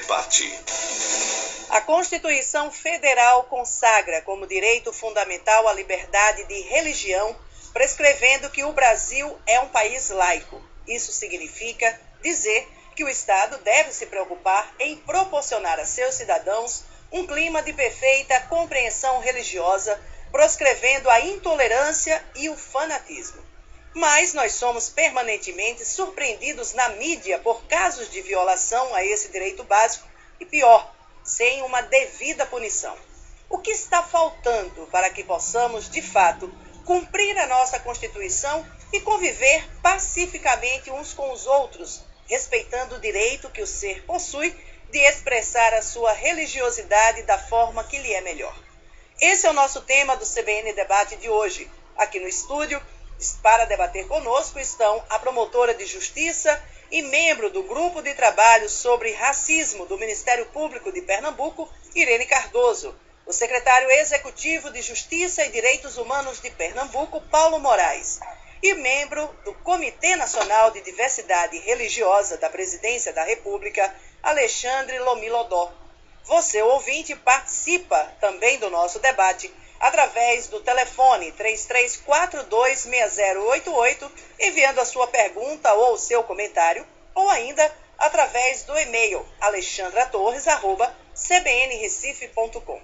debate. A Constituição Federal consagra como direito fundamental a liberdade de religião, prescrevendo que o Brasil é um país laico. Isso significa dizer que o Estado deve se preocupar em proporcionar a seus cidadãos um clima de perfeita compreensão religiosa, proscrevendo a intolerância e o fanatismo. Mas nós somos permanentemente surpreendidos na mídia por casos de violação a esse direito básico e, pior, sem uma devida punição. O que está faltando para que possamos, de fato, cumprir a nossa Constituição e conviver pacificamente uns com os outros, respeitando o direito que o ser possui de expressar a sua religiosidade da forma que lhe é melhor? Esse é o nosso tema do CBN Debate de hoje. Aqui no estúdio, para debater conosco, estão a promotora de Justiça e membro do Grupo de Trabalho sobre Racismo do Ministério Público de Pernambuco, Irene Cardoso, o secretário executivo de Justiça e Direitos Humanos de Pernambuco, Paulo Moraes, e membro do Comitê Nacional de Diversidade Religiosa da Presidência da República, Alexandre Lomilodó. Você, ouvinte, participa também do nosso debate através do telefone 33426088, enviando a sua pergunta ou o seu comentário, ou ainda através do e-mail alexandratorres@cbnrecife.com.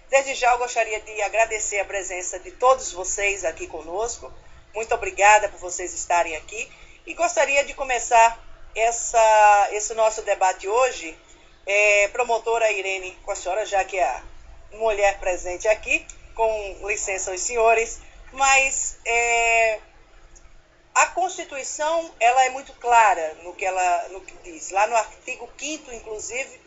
Desde já eu gostaria de agradecer a presença de todos vocês aqui conosco. Muito obrigada por vocês estarem aqui. E gostaria de começar esse nosso debate hoje, promotora Irene, com a senhora, já que é a mulher presente aqui. Com licença aos senhores, mas a Constituição ela é muito clara no que diz. Lá no artigo 5º, inclusive,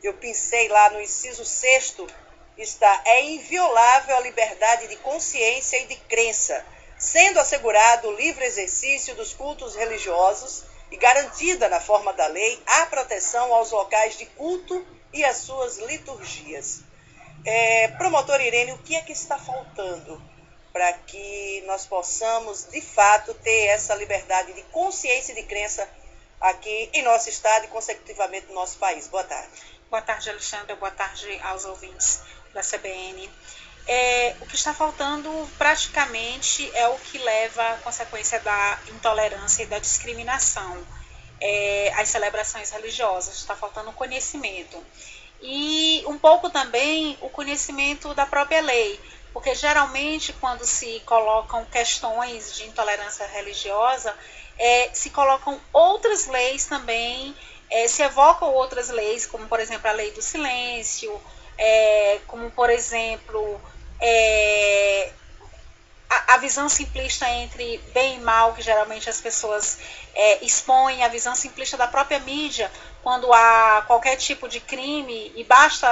eu pensei lá no inciso 6º, está: é inviolável a liberdade de consciência e de crença, sendo assegurado o livre exercício dos cultos religiosos e garantida na forma da lei a proteção aos locais de culto e às suas liturgias. Promotora Irene, o que é que está faltando para que nós possamos, de fato, ter essa liberdade de consciência e de crença aqui em nosso estado e, consecutivamente, no nosso país? Boa tarde. Boa tarde, Alexandre. Boa tarde aos ouvintes da CBN. O que está faltando, praticamente, é o que leva à consequência da intolerância e da discriminação às celebrações religiosas. Está faltando conhecimento. E um pouco também o conhecimento da própria lei, porque geralmente quando se colocam questões de intolerância religiosa, se colocam outras leis também, se evocam outras leis, como por exemplo a lei do silêncio, como por exemplo a visão simplista entre bem e mal, que geralmente as pessoas expõem, a visão simplista da própria mídia, quando há qualquer tipo de crime, e basta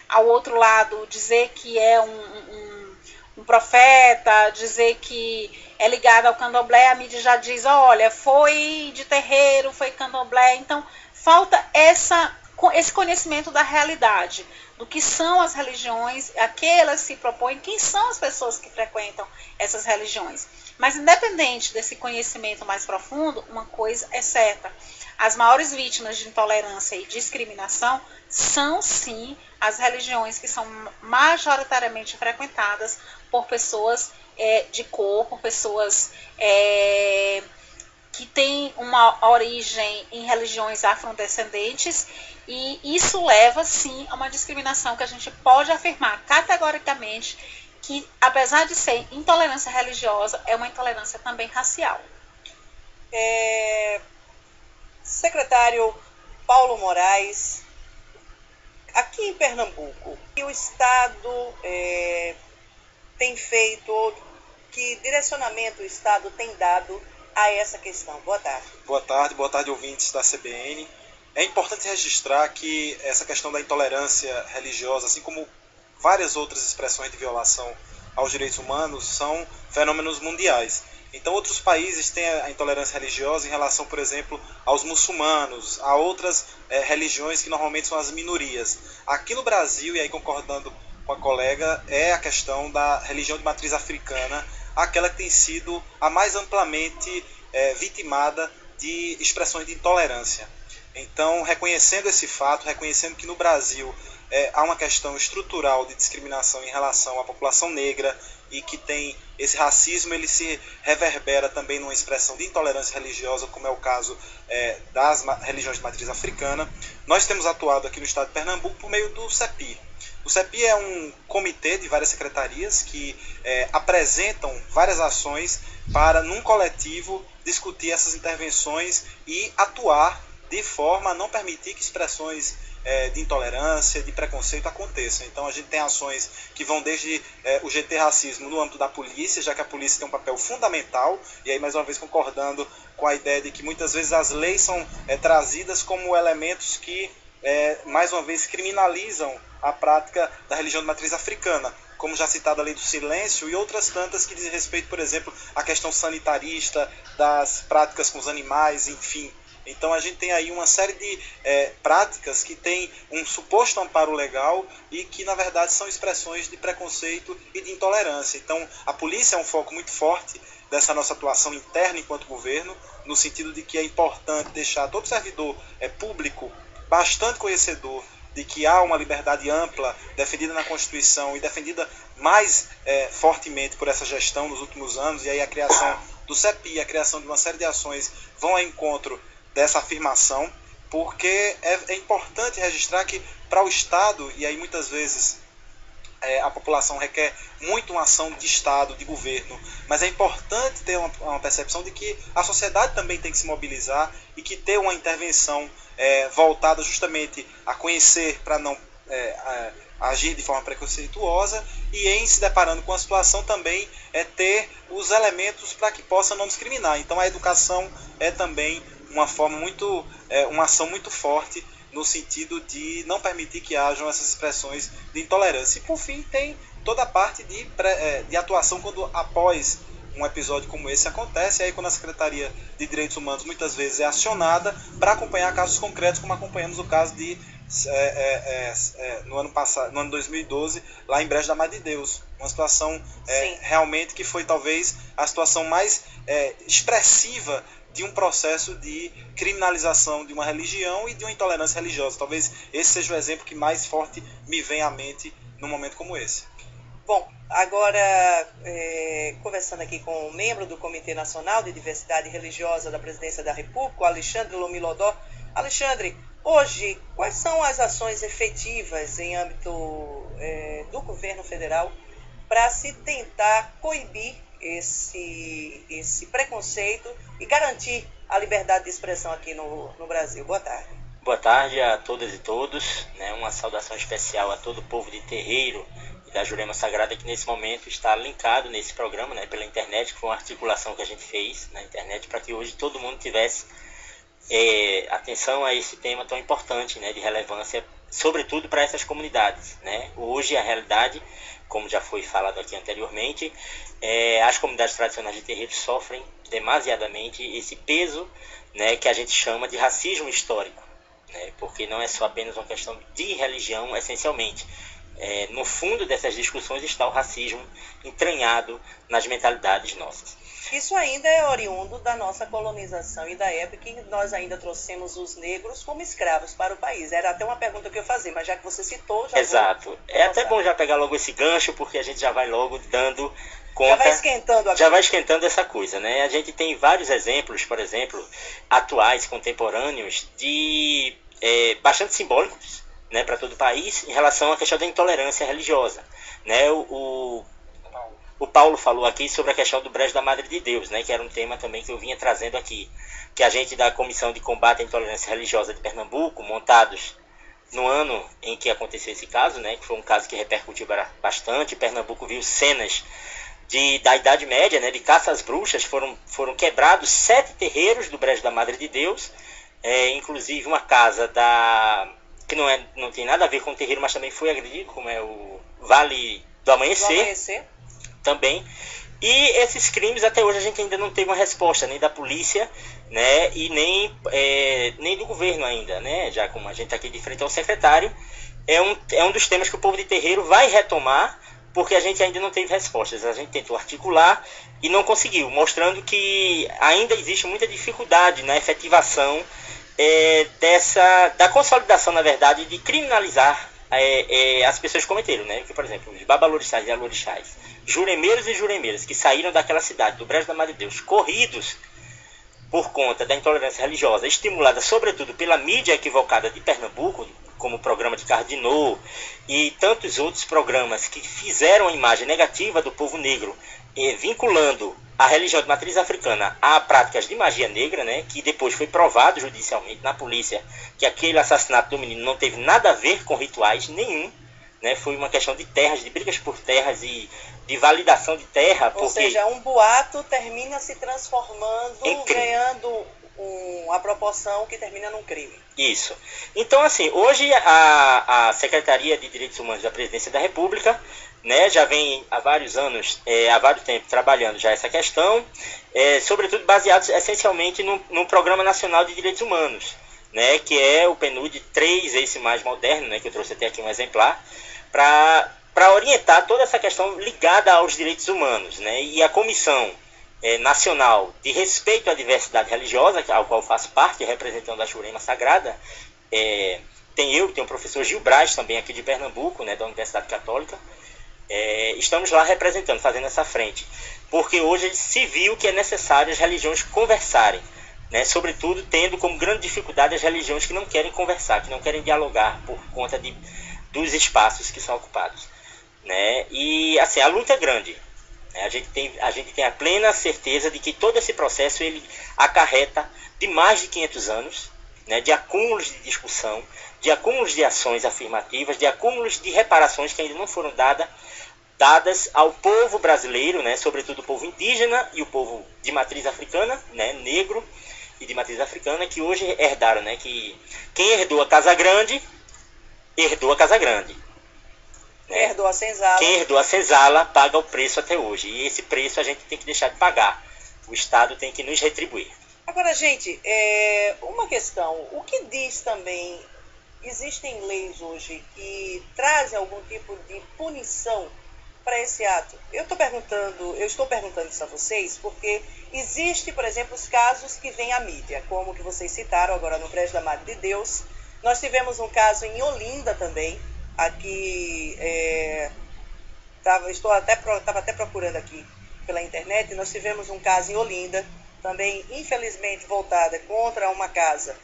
ao outro lado dizer que é um profeta, dizer que é ligado ao candomblé, a mídia já diz: olha, foi de terreiro, foi candomblé. Então, falta esse conhecimento da realidade, do que são as religiões, a que elas se propõem, quem são as pessoas que frequentam essas religiões. Mas, independente desse conhecimento mais profundo, uma coisa é certa: as maiores vítimas de intolerância e discriminação são, sim, as religiões que são majoritariamente frequentadas por pessoas de cor, por pessoas que têm uma origem em religiões afrodescendentes, e isso leva, sim, a uma discriminação que a gente pode afirmar categoricamente que, apesar de ser intolerância religiosa, é uma intolerância também racial. Secretário Paulo Moraes, aqui em Pernambuco, que o Estado tem feito, que direcionamento o Estado tem dado a essa questão? Boa tarde. Boa tarde, ouvintes da CBN. É importante registrar que essa questão da intolerância religiosa, assim como várias outras expressões de violação aos direitos humanos, são fenômenos mundiais. Então, outros países têm a intolerância religiosa em relação, por exemplo, aos muçulmanos, a outras religiões que normalmente são as minorias. Aqui no Brasil, e aí concordando com a colega, é a questão da religião de matriz africana, aquela que tem sido a mais amplamente vitimada de expressões de intolerância. Então, reconhecendo esse fato, reconhecendo que no Brasil há uma questão estrutural de discriminação em relação à população negra e que tem esse racismo, ele se reverbera também numa expressão de intolerância religiosa, como é o caso das religiões de matriz africana. Nós temos atuado aqui no estado de Pernambuco por meio do CEPI. O CEPI é um comitê de várias secretarias que apresentam várias ações para, num coletivo, discutir essas intervenções e atuar de forma a não permitir que expressões de intolerância, de preconceito aconteçam. Então a gente tem ações que vão desde o GT Racismo no âmbito da polícia, já que a polícia tem um papel fundamental, e aí mais uma vez concordando com a ideia de que muitas vezes as leis são trazidas como elementos que mais uma vez criminalizam a prática da religião de matriz africana, como já citado a lei do silêncio e outras tantas que dizem respeito, por exemplo, à questão sanitarista, das práticas com os animais, enfim. Então a gente tem aí uma série de práticas que têm um suposto amparo legal e que na verdade são expressões de preconceito e de intolerância. Então a polícia é um foco muito forte dessa nossa atuação interna enquanto governo, no sentido de que é importante deixar todo servidor público bastante conhecedor de que há uma liberdade ampla defendida na Constituição e defendida mais fortemente por essa gestão nos últimos anos, e aí a criação do CEPI, a criação de uma série de ações vão ao encontro dessa afirmação, porque é importante registrar que para o Estado, e aí muitas vezes a população requer muito uma ação de Estado, de governo, mas é importante ter uma percepção de que a sociedade também tem que se mobilizar e que ter uma intervenção voltada justamente a conhecer para não agir de forma preconceituosa e em se deparando com a situação também ter os elementos para que possa não discriminar. Então a educação é também uma forma uma ação muito forte no sentido de não permitir que hajam essas expressões de intolerância. E por fim tem toda a parte de atuação quando após um episódio como esse acontece, aí quando a Secretaria de Direitos Humanos muitas vezes é acionada para acompanhar casos concretos, como acompanhamos o caso de no ano 2012, lá em Brejo da Madre de Deus. Uma situação realmente que foi talvez a situação mais expressiva de um processo de criminalização de uma religião e de uma intolerância religiosa. Talvez esse seja o exemplo que mais forte me vem à mente num momento como esse. Bom, agora conversando aqui com um membro do Comitê Nacional de Diversidade Religiosa da Presidência da República, o Alexandre Lomilodó. Alexandre, hoje, quais são as ações efetivas em âmbito do governo federal para se tentar coibir esse preconceito e garantir a liberdade de expressão aqui no Brasil? Boa tarde. Boa tarde a todas e todos, né? Uma saudação especial a todo o povo de Terreiro e da Jurema Sagrada que nesse momento está linkado nesse programa, né, pela internet, que foi uma articulação que a gente fez na internet para que hoje todo mundo tivesse atenção a esse tema tão importante, né, de relevância, sobretudo para essas comunidades, né? Hoje a realidade, como já foi falado aqui anteriormente, as comunidades tradicionais de terreiro sofrem demasiadamente esse peso, né, que a gente chama de racismo histórico, né, porque não é só apenas uma questão de religião, essencialmente. No fundo dessas discussões está o racismo entranhado nas mentalidades nossas. Isso ainda é oriundo da nossa colonização e da época em que nós ainda trouxemos os negros como escravos para o país. Era até uma pergunta que eu ia fazer, mas já que você citou... Exato. É até bom já pegar logo esse gancho, porque a gente já vai logo dando conta... Já vai esquentando essa coisa, né? A gente tem vários exemplos, por exemplo, atuais, contemporâneos, de bastante simbólicos, né, para todo o país, em relação à questão da intolerância religiosa, né? O Paulo falou aqui sobre a questão do Brejo da Madre de Deus, né, que era um tema também que eu vinha trazendo aqui, que a gente da Comissão de Combate à Intolerância Religiosa de Pernambuco, montados no ano em que aconteceu esse caso, né, que foi um caso que repercutiu bastante. Pernambuco viu cenas da Idade Média, né, de caça às bruxas. Foram quebrados 7 terreiros do Brejo da Madre de Deus, inclusive uma casa que não tem nada a ver com o terreiro, mas também foi agredido, como é o Vale do Amanhecer. Também. E esses crimes até hoje a gente ainda não teve uma resposta nem da polícia, né, e nem do governo ainda, né, já como a gente está aqui de frente ao secretário, é um dos temas que o povo de terreiro vai retomar, porque a gente ainda não teve respostas. A gente tentou articular e não conseguiu, mostrando que ainda existe muita dificuldade na efetivação da consolidação, na verdade, de criminalizar as pessoas que cometeram, né? Que, por exemplo, os babalorixás e alorixás, juremeiros e juremeiras que saíram daquela cidade, do Brejo da Madre de Deus, corridos por conta da intolerância religiosa, estimulada sobretudo pela mídia equivocada de Pernambuco, como o programa de Cardinô e tantos outros programas que fizeram a imagem negativa do povo negro, vinculando a religião de matriz africana a práticas de magia negra, né, que depois foi provado judicialmente na polícia que aquele assassinato do menino não teve nada a ver com rituais nenhum, né, foi uma questão de terras, de brigas por terras e de validação de terra. Ou seja, um boato termina se transformando, ganhando a proporção que termina num crime. Isso. Então, assim, hoje a Secretaria de Direitos Humanos da Presidência da República, né, já vem há vários anos, há vários tempos, trabalhando já essa questão, sobretudo baseados essencialmente no Programa Nacional de Direitos Humanos, né, que é o PNUD 3, esse mais moderno, né, que eu trouxe até aqui um exemplar, para orientar toda essa questão ligada aos direitos humanos, né, e a Comissão Nacional de Respeito à Diversidade Religiosa, ao qual faço parte, representando a Jurema Sagrada, tem o professor Gil Braz, também aqui de Pernambuco, né, da Universidade Católica, estamos lá representando, fazendo essa frente, porque hoje se viu que é necessário as religiões conversarem, né, sobretudo tendo como grande dificuldade as religiões que não querem conversar, que não querem dialogar por conta dos espaços que são ocupados, né, e assim, a luta é grande. A gente tem a plena certeza de que todo esse processo ele acarreta de mais de 500 anos, né, de acúmulos de discussão, de acúmulos de ações afirmativas, de acúmulos de reparações que ainda não foram dadas ao povo brasileiro, né, sobretudo o povo indígena e o povo de matriz africana, né, negro e de matriz africana, que hoje herdaram, né, que quem herdou a Casa Grande, herdou a Casa Grande. Quem herdou a senzala. Quem herdou a senzala paga o preço até hoje. E esse preço a gente tem que deixar de pagar. O Estado tem que nos retribuir. Agora, gente, uma questão. O que diz também, existem leis hoje que trazem algum tipo de punição para esse ato? Eu estou perguntando isso a vocês porque existe, por exemplo, os casos que vêm à mídia, como que vocês citaram agora no Brejo da Madre de Deus. Nós tivemos um caso em Olinda também. Aqui, estava até procurando aqui pela internet, nós tivemos um caso em Olinda, também infelizmente voltada contra uma casa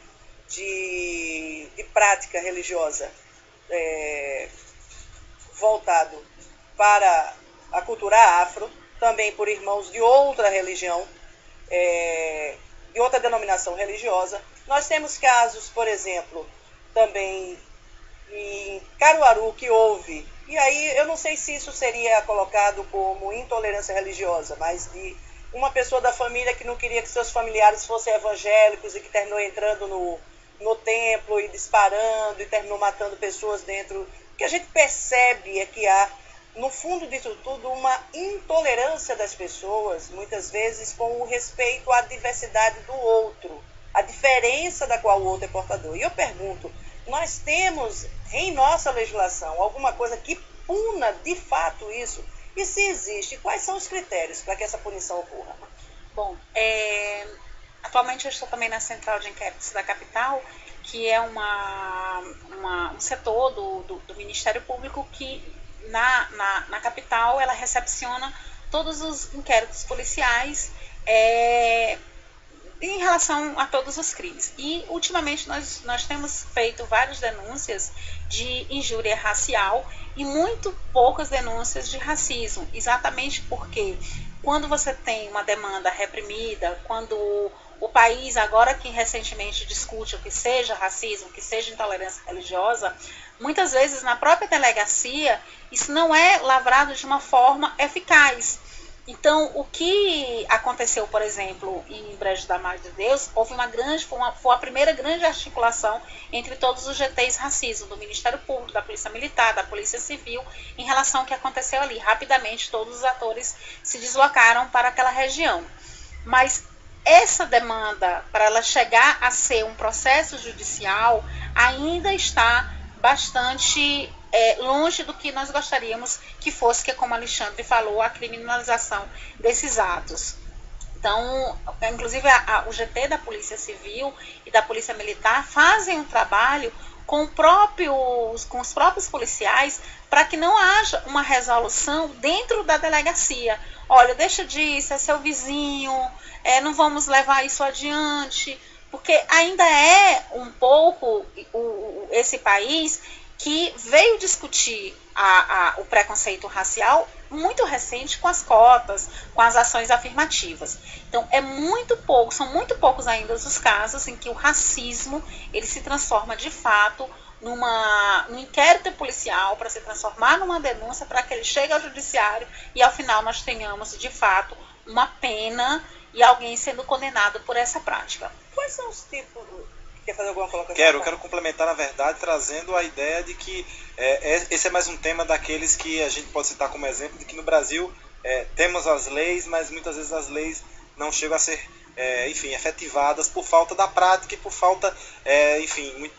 de prática religiosa, voltado para a cultura afro, também por irmãos de outra religião, de outra denominação religiosa. Nós temos casos, por exemplo, também em Caruaru, que houve, e aí eu não sei se isso seria colocado como intolerância religiosa, mas de uma pessoa da família que não queria que seus familiares fossem evangélicos e que terminou entrando no templo e disparando e terminou matando pessoas dentro. O que a gente percebe é que há, no fundo disso tudo, uma intolerância das pessoas, muitas vezes com o respeito à diversidade do outro, a diferença da qual o outro é portador. E eu pergunto, nós temos em nossa legislação alguma coisa que puna de fato isso? E se existe, quais são os critérios para que essa punição ocorra? Bom, atualmente eu estou também na Central de Inquéritos da Capital, que é um setor do Ministério Público que na capital ela recepciona todos os inquéritos policiais em relação a todos os crimes. E, ultimamente, nós temos feito várias denúncias de injúria racial e muito poucas denúncias de racismo, exatamente porque quando você tem uma demanda reprimida, quando o país, agora que recentemente discute o que seja racismo, o que seja intolerância religiosa, muitas vezes na própria delegacia isso não é lavrado de uma forma eficaz. Então, o que aconteceu, por exemplo, em Brejo da Madre de Deus, foi a primeira grande articulação entre todos os GTs racismo, do Ministério Público, da Polícia Militar, da Polícia Civil, em relação ao que aconteceu ali. Rapidamente, todos os atores se deslocaram para aquela região. Mas essa demanda, para ela chegar a ser um processo judicial, ainda está bastante longe do que nós gostaríamos que fosse, que é como Alexandre falou, a criminalização desses atos. Então, inclusive o GT da Polícia Civil e da Polícia Militar fazem um trabalho com os próprios policiais para que não haja uma resolução dentro da delegacia. Olha, deixa disso, é seu vizinho, não vamos levar isso adiante, porque ainda é um pouco esse país que veio discutir o preconceito racial muito recente com as cotas, com as ações afirmativas. Então, são muito poucos ainda os casos em que o racismo ele se transforma de fato num inquérito policial, para se transformar numa denúncia, para que ele chegue ao judiciário e ao final nós tenhamos de fato uma pena e alguém sendo condenado por essa prática. Quais são os tipos... Quer fazer alguma colocação? Quero complementar, na verdade, trazendo a ideia de que esse é mais um tema daqueles que a gente pode citar como exemplo, de que no Brasil temos as leis, mas muitas vezes as leis não chegam a ser, efetivadas por falta da prática e por falta,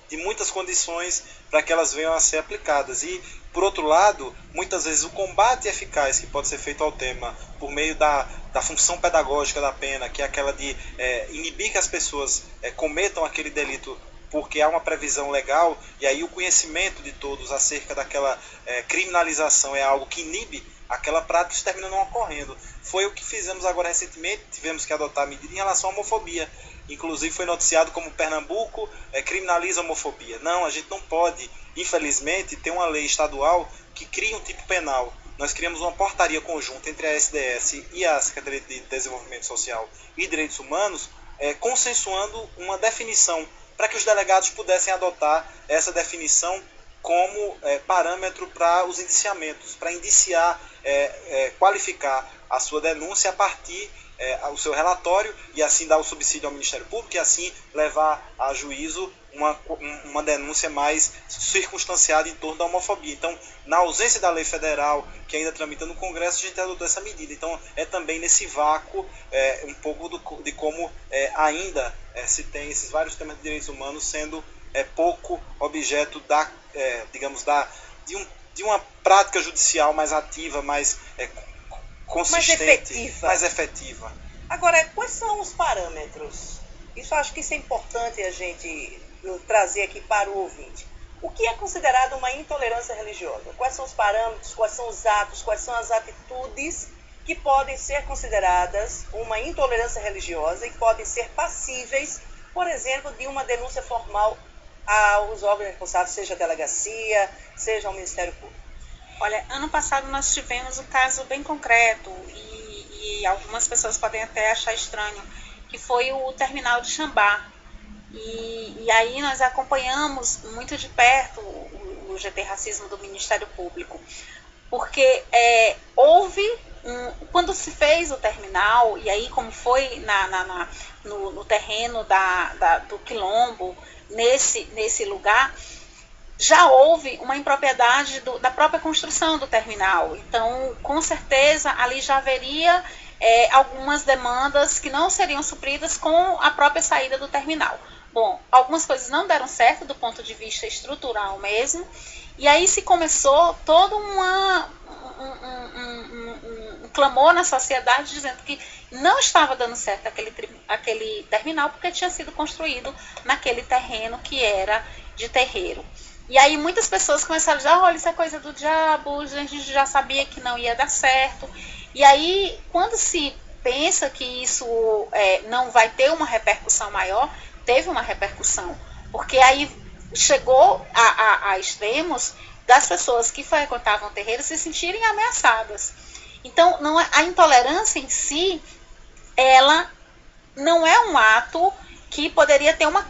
de muitas condições para que elas venham a ser aplicadas. E, por outro lado, muitas vezes o combate eficaz que pode ser feito ao tema por meio da função pedagógica da pena, que é aquela de inibir que as pessoas cometam aquele delito porque há uma previsão legal, e aí o conhecimento de todos acerca daquela criminalização é algo que inibe aquela prática, isso termina não ocorrendo. Foi o que fizemos agora recentemente, tivemos que adotar a medida em relação à homofobia. Inclusive foi noticiado como Pernambuco criminaliza a homofobia. Não, a gente não pode, infelizmente, ter uma lei estadual que cria um tipo penal. Nós criamos uma portaria conjunta entre a SDS e a Secretaria de Desenvolvimento Social e Direitos Humanos, consensuando uma definição, para que os delegados pudessem adotar essa definição como parâmetro para os indiciamentos, para indiciar, qualificar a sua denúncia a partir o seu relatório e assim dar o subsídio ao Ministério Público e assim levar a juízo uma denúncia mais circunstanciada em torno da homofobia. Então, na ausência da lei federal que ainda tramita no Congresso, a gente adotou essa medida. Então, é também nesse vácuo um pouco de como ainda se tem esses vários temas de direitos humanos sendo pouco objeto de uma prática judicial mais ativa, mais consistente, mais efetiva. Agora, quais são os parâmetros? Acho que isso é importante a gente trazer aqui para o ouvinte. O que é considerado uma intolerância religiosa? Quais são os parâmetros, quais são os atos, quais são as atitudes que podem ser consideradas uma intolerância religiosa e podem ser passíveis, por exemplo, de uma denúncia formal aos órgãos responsáveis, seja a delegacia, seja ao Ministério Público? Olha, ano passado nós tivemos um caso bem concreto e algumas pessoas podem até achar estranho, que foi o terminal de Xambá. E aí nós acompanhamos muito de perto o GT Racismo do Ministério Público, porque houve, quando se fez o terminal, e aí como foi no terreno do Quilombo, nesse lugar, já houve uma impropriedade da própria construção do terminal. Então, com certeza, ali já haveria algumas demandas que não seriam supridas com a própria saída do terminal. Bom, algumas coisas não deram certo do ponto de vista estrutural mesmo, e aí se começou todo um clamor na sociedade dizendo que não estava dando certo aquele terminal porque tinha sido construído naquele terreno que era de terreiro. E aí muitas pessoas começaram a dizer, olha, isso é coisa do diabo, a gente já sabia que não ia dar certo. E aí, quando se pensa que isso não vai ter uma repercussão maior, teve uma repercussão. Porque aí chegou a extremos das pessoas que frequentavam o terreiro se sentirem ameaçadas. Então, a intolerância em si, ela não é um ato que poderia ter uma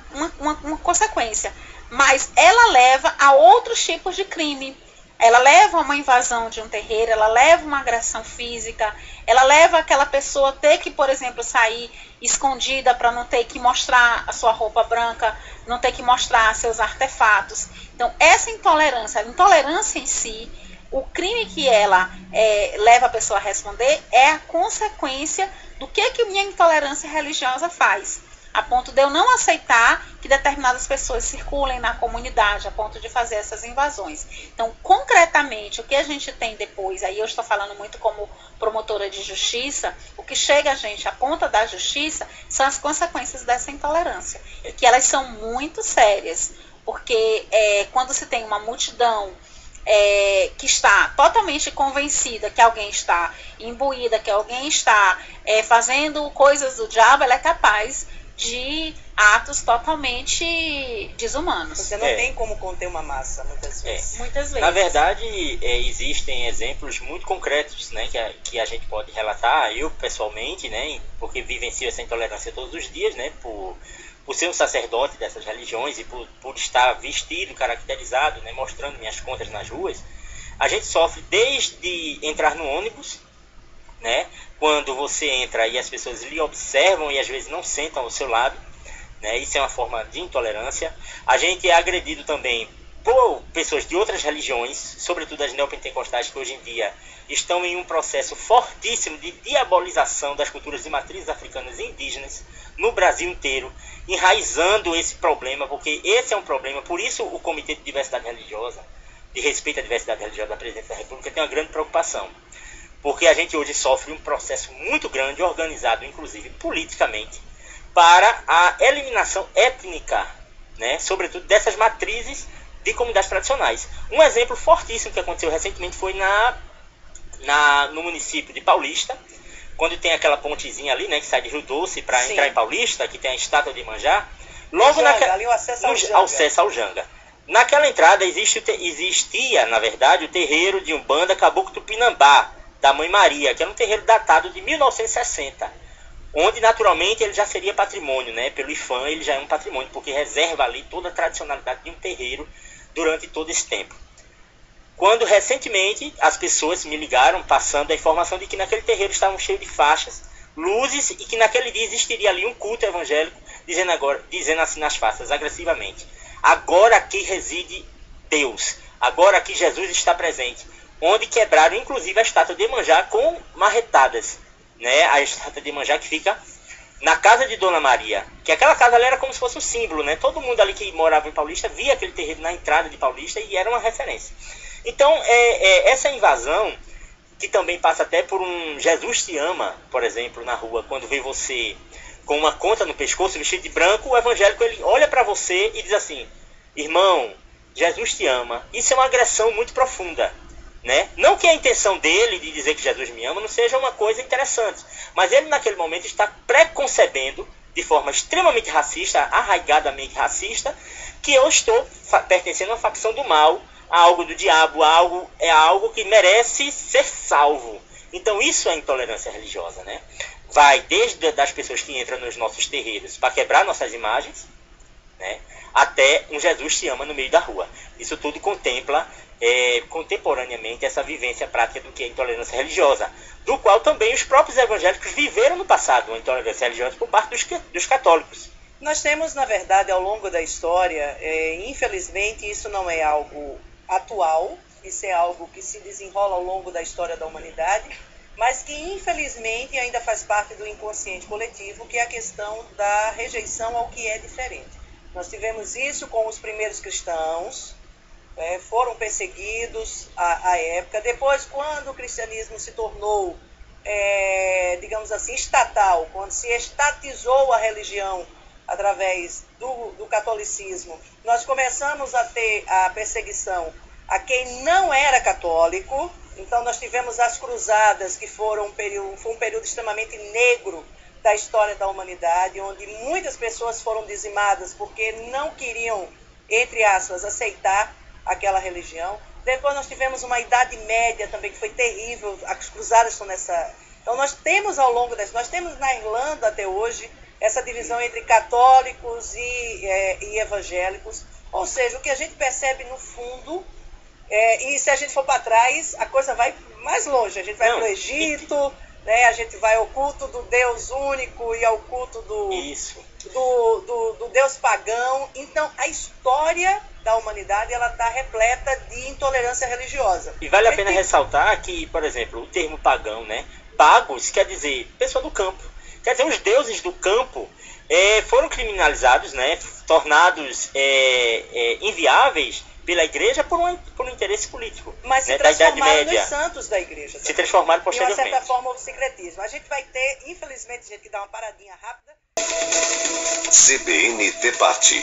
consequência, mas ela leva a outros tipos de crime. Ela leva a uma invasão de um terreiro, ela leva uma agressão física, ela leva aquela pessoa a ter que, por exemplo, sair escondida para não ter que mostrar a sua roupa branca, não ter que mostrar seus artefatos. Então, essa intolerância, a intolerância em si, o crime que ela leva a pessoa a responder é a consequência do que minha intolerância religiosa faz. a ponto de eu não aceitar que determinadas pessoas circulem na comunidade, a ponto de fazer essas invasões. Então, concretamente, o que a gente tem depois, aí eu estou falando muito como promotora de justiça, o que chega a gente à ponta da justiça são as consequências dessa intolerância, e que elas são muito sérias, porque quando se tem uma multidão que está totalmente convencida que alguém está imbuída, que alguém está fazendo coisas do diabo, ela é capaz de atos totalmente desumanos. Você não tem como conter uma massa, muitas vezes. Muitas vezes. Na verdade, existem exemplos muito concretos, né, que a gente pode relatar. Eu, pessoalmente, né, porque vivencio essa intolerância todos os dias, né, por ser um sacerdote dessas religiões e por estar vestido, caracterizado, né, mostrando minhas contas nas ruas, a gente sofre desde entrar no ônibus, né, quando você entra e as pessoas lhe observam e às vezes não sentam ao seu lado, né, isso é uma forma de intolerância. A gente é agredido também por pessoas de outras religiões, sobretudo as neopentecostais, que hoje em dia estão em um processo fortíssimo de diabolização das culturas de matrizes africanas e indígenas no Brasil inteiro, enraizando esse problema, porque esse é um problema. Por isso o Comitê de Diversidade Religiosa, de Respeito à Diversidade Religiosa da Presidência da República, tem uma grande preocupação, porque a gente hoje sofre um processo muito grande, organizado inclusive politicamente, para a eliminação étnica, né, sobretudo dessas matrizes de comunidades tradicionais. Um exemplo fortíssimo que aconteceu recentemente foi no município de Paulista, quando tem aquela pontezinha ali, né, que sai de Rio Doce para entrar em Paulista, que tem a estátua de Iemanjá, logo ali o acesso ao Janga. Naquela entrada existia, na verdade, o terreiro de Umbanda Caboclo Tupinambá, da Mãe Maria, que é um terreiro datado de 1960, onde naturalmente ele já seria patrimônio, né, pelo IFAM ele já é um patrimônio, porque reserva ali toda a tradicionalidade de um terreiro durante todo esse tempo. Quando recentemente as pessoas me ligaram passando a informação de que naquele terreiro estavam cheios de faixas, luzes, e que naquele dia existiria ali um culto evangélico, dizendo assim nas faixas, agressivamente: agora aqui reside Deus, agora aqui Jesus está presente, onde quebraram inclusive a estátua de Iemanjá com marretadas, né? A estátua de Iemanjá que fica na casa de Dona Maria, que aquela casa ali era como se fosse um símbolo, né? Todo mundo ali que morava em Paulista via aquele terreiro na entrada de Paulista e era uma referência. Então, essa invasão, que também passa até por um Jesus te ama, por exemplo, na rua, quando vê você com uma conta no pescoço, vestido de branco, o evangélico ele olha para você e diz assim: irmão, Jesus te ama. Isso é uma agressão muito profunda, né? Não que a intenção dele de dizer que Jesus me ama não seja uma coisa interessante, mas ele naquele momento está preconcebendo de forma extremamente racista, arraigadamente racista, que eu estou pertencendo a uma facção do mal, a algo do diabo, algo que merece ser salvo. Então isso é intolerância religiosa, né? Vai desde das pessoas que entram nos nossos terreiros para quebrar nossas imagens, né, até um Jesus te ama no meio da rua. Isso tudo contempla contemporaneamente essa vivência prática do que é intolerância religiosa, do qual também os próprios evangélicos viveram no passado, uma intolerância religiosa por parte dos católicos. Nós temos, na verdade, ao longo da história, infelizmente isso não é algo atual, isso é algo que se desenrola ao longo da história da humanidade, mas que infelizmente ainda faz parte do inconsciente coletivo, que é a questão da rejeição ao que é diferente. Nós tivemos isso com os primeiros cristãos, foram perseguidos à época. Depois, quando o cristianismo se tornou, digamos assim, estatal, quando se estatizou a religião através do catolicismo, nós começamos a ter a perseguição a quem não era católico. Então nós tivemos as cruzadas, que foi um período extremamente negro da história da humanidade, onde muitas pessoas foram dizimadas porque não queriam, entre aspas, aceitar aquela religião. Depois nós tivemos uma Idade Média também, que foi terrível, as cruzadas estão nessa... Então nós temos ao longo nós temos na Irlanda até hoje essa divisão entre católicos e evangélicos, ou seja, o que a gente percebe no fundo, e se a gente for para trás, a coisa vai mais longe, a gente vai para o Egito, né, a gente vai ao culto do Deus único e ao culto do Deus pagão. Então a história da humanidade está repleta de intolerância religiosa. E vale a pena ressaltar que, por exemplo, o termo pagão, né, pagos quer dizer pessoa do campo. Quer dizer, os deuses do campo foram criminalizados, né, tornados inviáveis pela igreja por um interesse político. Mas se da Idade transformaram Média. nos santos da igreja. Se também. transformaram De posteriormente. uma certa forma, o secretismo. A gente vai ter, infelizmente, gente, que dá uma paradinha rápida. CBN Debate.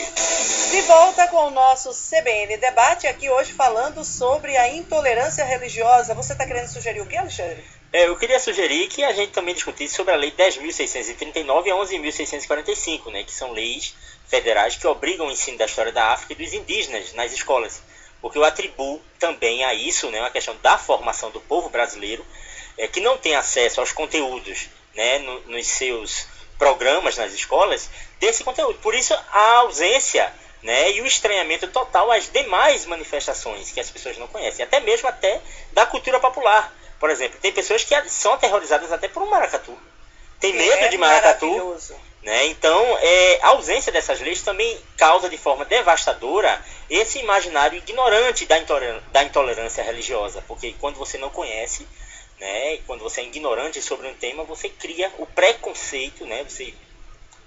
De volta com o nosso CBN Debate, aqui hoje falando sobre a intolerância religiosa. Você está querendo sugerir o que, Alexandre? Eu queria sugerir que a gente também discutisse sobre a Lei 10.639 e a 11.645, né, que são leis federais que obrigam o ensino da história da África e dos indígenas nas escolas. Porque eu atribuo também a isso, né, uma questão da formação do povo brasileiro, que não tem acesso aos conteúdos, né, nos seus programas nas escolas, desse conteúdo. Por isso, a ausência, né, e o estranhamento total às demais manifestações que as pessoas não conhecem, até mesmo da cultura popular. Por exemplo, tem pessoas que são aterrorizadas até por um maracatu. Tem medo de maracatu. Né? Então, a ausência dessas leis também causa de forma devastadora esse imaginário ignorante da intolerância religiosa. Porque quando você não conhece, né, quando você é ignorante sobre um tema, você cria o preconceito, né, você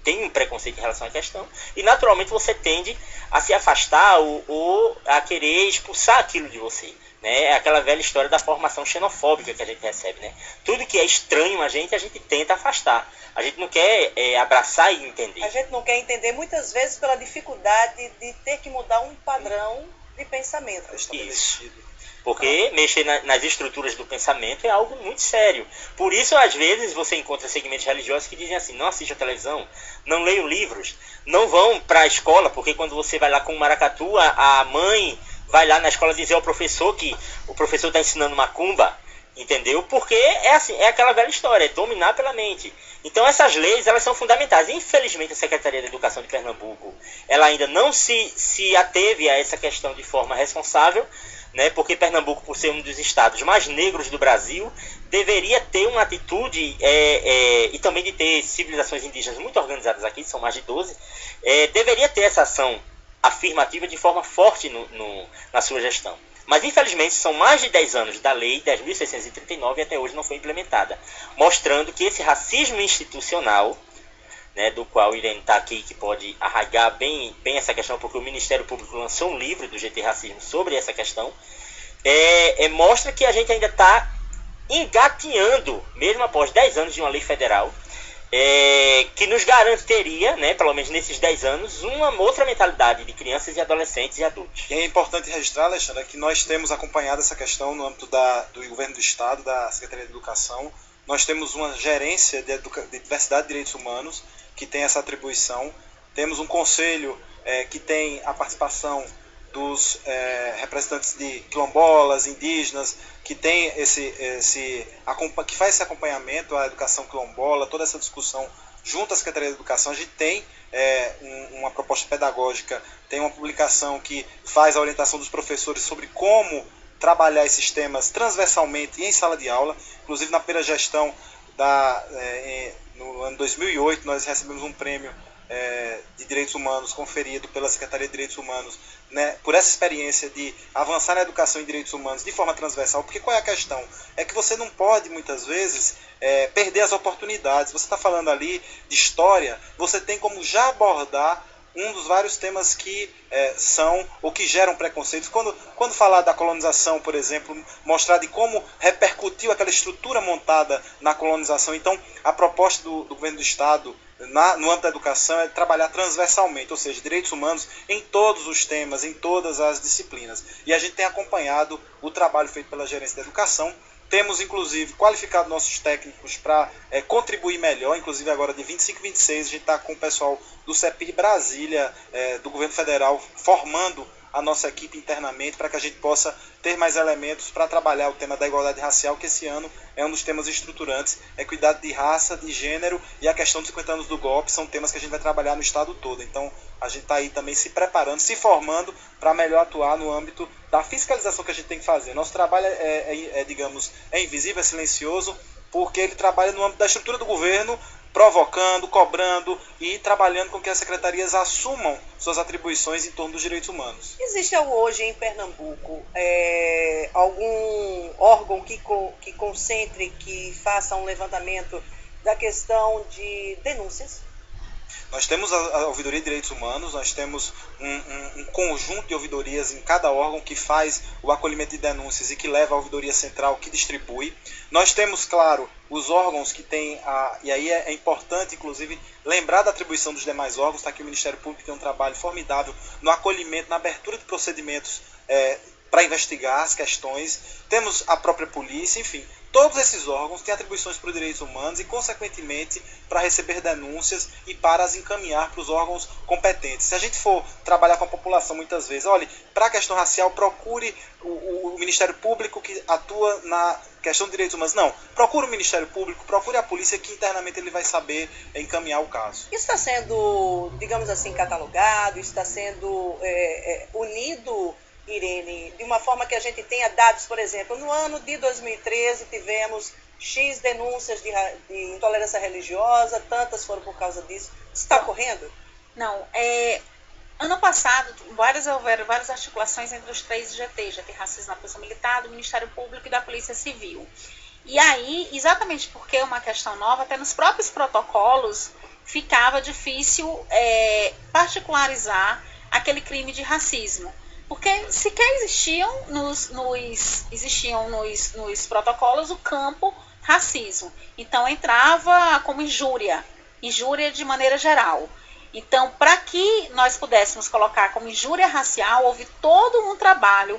tem um preconceito em relação à questão, e naturalmente você tende a se afastar ou a querer expulsar aquilo de você. Né? É aquela velha história da formação xenofóbica que a gente recebe. Né? Tudo que é estranho a gente tenta afastar. A gente não quer abraçar e entender. A gente não quer entender muitas vezes pela dificuldade de ter que mudar um padrão de pensamento. Isso. Porque mexer nas estruturas do pensamento é algo muito sério. Por isso, às vezes, você encontra segmentos religiosos que dizem assim: não assistam a televisão, não leiam livros, não vão para a escola, porque quando você vai lá com o maracatu, a mãe vai lá na escola dizer ao professor que o professor está ensinando macumba, entendeu? Porque é assim, é aquela velha história, é dominar pela mente. Então essas leis, elas são fundamentais. Infelizmente a Secretaria da Educação de Pernambuco, ela ainda não se ateve a essa questão de forma responsável, né? Porque Pernambuco, por ser um dos estados mais negros do Brasil, deveria ter uma atitude, e também de ter civilizações indígenas muito organizadas aqui, são mais de 12, deveria ter essa ação afirmativa de forma forte na sua gestão. Mas, infelizmente, são mais de 10 anos da Lei 10.639 e até hoje não foi implementada, mostrando que esse racismo institucional, né, do qual Irene está aqui, que pode arraigar bem essa questão, porque o Ministério Público lançou um livro do GT Racismo sobre essa questão, mostra que a gente ainda está engatinhando, mesmo após 10 anos de uma lei federal, que nos garantiria, né, pelo menos nesses 10 anos, uma outra mentalidade de crianças e adolescentes e adultos. E é importante registrar, Alexandre, que nós temos acompanhado essa questão no âmbito do Governo do Estado, da Secretaria de Educação. Nós temos uma gerência de diversidade de direitos humanos que tem essa atribuição. Temos um conselho que tem a participação dos representantes de quilombolas, indígenas, que tem que faz esse acompanhamento à educação quilombola, toda essa discussão junto à Secretaria de Educação. A gente tem uma proposta pedagógica, tem uma publicação que faz a orientação dos professores sobre como trabalhar esses temas transversalmente em sala de aula. Inclusive, na primeira gestão, no ano 2008, nós recebemos um prêmio de Direitos Humanos conferido pela Secretaria de Direitos Humanos, né, por essa experiência de avançar na educação em direitos humanos de forma transversal. Porque qual é a questão? É que você não pode, muitas vezes, perder as oportunidades. Você está falando ali de história, você tem como já abordar um dos vários temas que são ou que geram preconceitos. Quando falar da colonização, por exemplo, mostrar de como repercutiu aquela estrutura montada na colonização. Então, a proposta do Governo do Estado no âmbito da educação é trabalhar transversalmente, ou seja, direitos humanos em todos os temas, em todas as disciplinas. E a gente tem acompanhado o trabalho feito pela Gerência da Educação. Temos, inclusive, qualificado nossos técnicos para contribuir melhor. Inclusive, agora de 25 e 26, a gente está com o pessoal do CEPIR Brasília, do Governo Federal, formando a nossa equipe internamente para que a gente possa ter mais elementos para trabalhar o tema da igualdade racial, que esse ano é um dos temas estruturantes. Equidade de raça, de gênero e a questão dos 50 anos do golpe são temas que a gente vai trabalhar no estado todo. Então, a gente está aí também se preparando, se formando para melhor atuar no âmbito da fiscalização que a gente tem que fazer. Nosso trabalho digamos, é invisível, é silencioso, porque ele trabalha no âmbito da estrutura do governo, provocando, cobrando e trabalhando com que as secretarias assumam suas atribuições em torno dos direitos humanos. Existe hoje em Pernambuco algum órgão que concentre, que faça um levantamento da questão de denúncias? Nós temos a Ouvidoria de Direitos Humanos, nós temos um conjunto de ouvidorias em cada órgão que faz o acolhimento de denúncias e que leva a ouvidoria central, que distribui. Nós temos, claro, os órgãos que têm, e aí é importante, inclusive, lembrar da atribuição dos demais órgãos. Está aqui o Ministério Público, tem um trabalho formidável no acolhimento, na abertura de procedimentos para investigar as questões. Temos a própria polícia, enfim. Todos esses órgãos têm atribuições para os direitos humanos e, consequentemente, para receber denúncias e para as encaminhar para os órgãos competentes. Se a gente for trabalhar com a população muitas vezes, olhe, para a questão racial, procure o Ministério Público que atua na questão de direitos humanos. Não, procure o Ministério Público, procure a polícia, que internamente ele vai saber encaminhar o caso. Isso está sendo, digamos assim, catalogado, está sendo unido, Irene, de uma forma que a gente tenha dados, por exemplo, no ano de 2013 tivemos X denúncias de intolerância religiosa, tantas foram por causa disso. Está ocorrendo? Não, ano passado houveram várias articulações entre os 3 GT, GT Racismo na Polícia Militar, do Ministério Público e da Polícia Civil. E aí, exatamente porque é uma questão nova, até nos próprios protocolos ficava difícil particularizar aquele crime de racismo. Porque sequer existiam nos protocolos o campo racismo. Então entrava como injúria de maneira geral. Então, para que nós pudéssemos colocar como injúria racial, houve todo um trabalho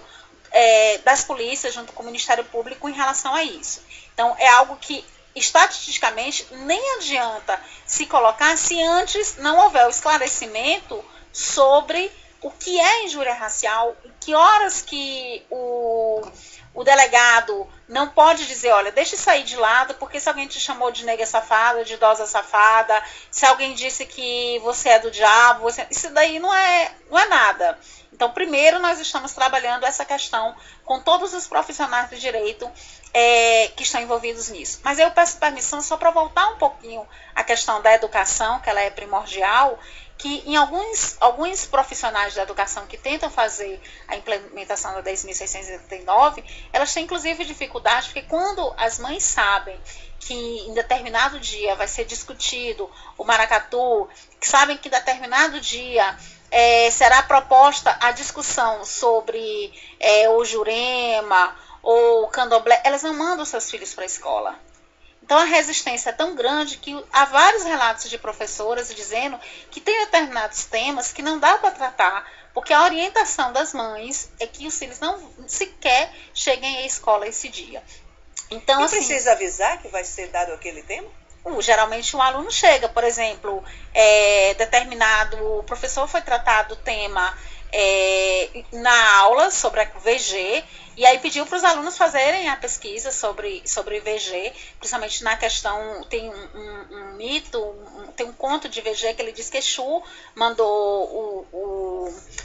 das polícias junto com o Ministério Público em relação a isso. Então, é algo que estatisticamente nem adianta se colocar se antes não houver o esclarecimento sobre o que é injúria racial, que horas que o delegado não pode dizer, olha, deixa isso aí de lado, porque se alguém te chamou de nega safada, de idosa safada, se alguém disse que você é do diabo, isso daí não é nada. Então, primeiro, nós estamos trabalhando essa questão com todos os profissionais do direito que estão envolvidos nisso. Mas eu peço permissão só para voltar um pouquinho à questão da educação, que ela é primordial, que em alguns profissionais da educação que tentam fazer a implementação da 10.689, elas têm inclusive dificuldade, porque quando as mães sabem que em determinado dia vai ser discutido o maracatu, que sabem que em determinado dia será proposta a discussão sobre o jurema ou o candomblé, elas não mandam seus filhos para a escola. Então, a resistência é tão grande que há vários relatos de professoras dizendo que tem determinados temas que não dá para tratar, porque a orientação das mães é que os filhos não sequer cheguem à escola esse dia. Então, assim, precisa avisar que vai ser dado aquele tema? Geralmente um aluno chega, por exemplo, determinado professor foi tratado o tema na aula sobre a VG, e aí pediu para os alunos fazerem a pesquisa sobre VG, principalmente na questão, tem um mito, tem um conto de VG que ele diz que Exu mandou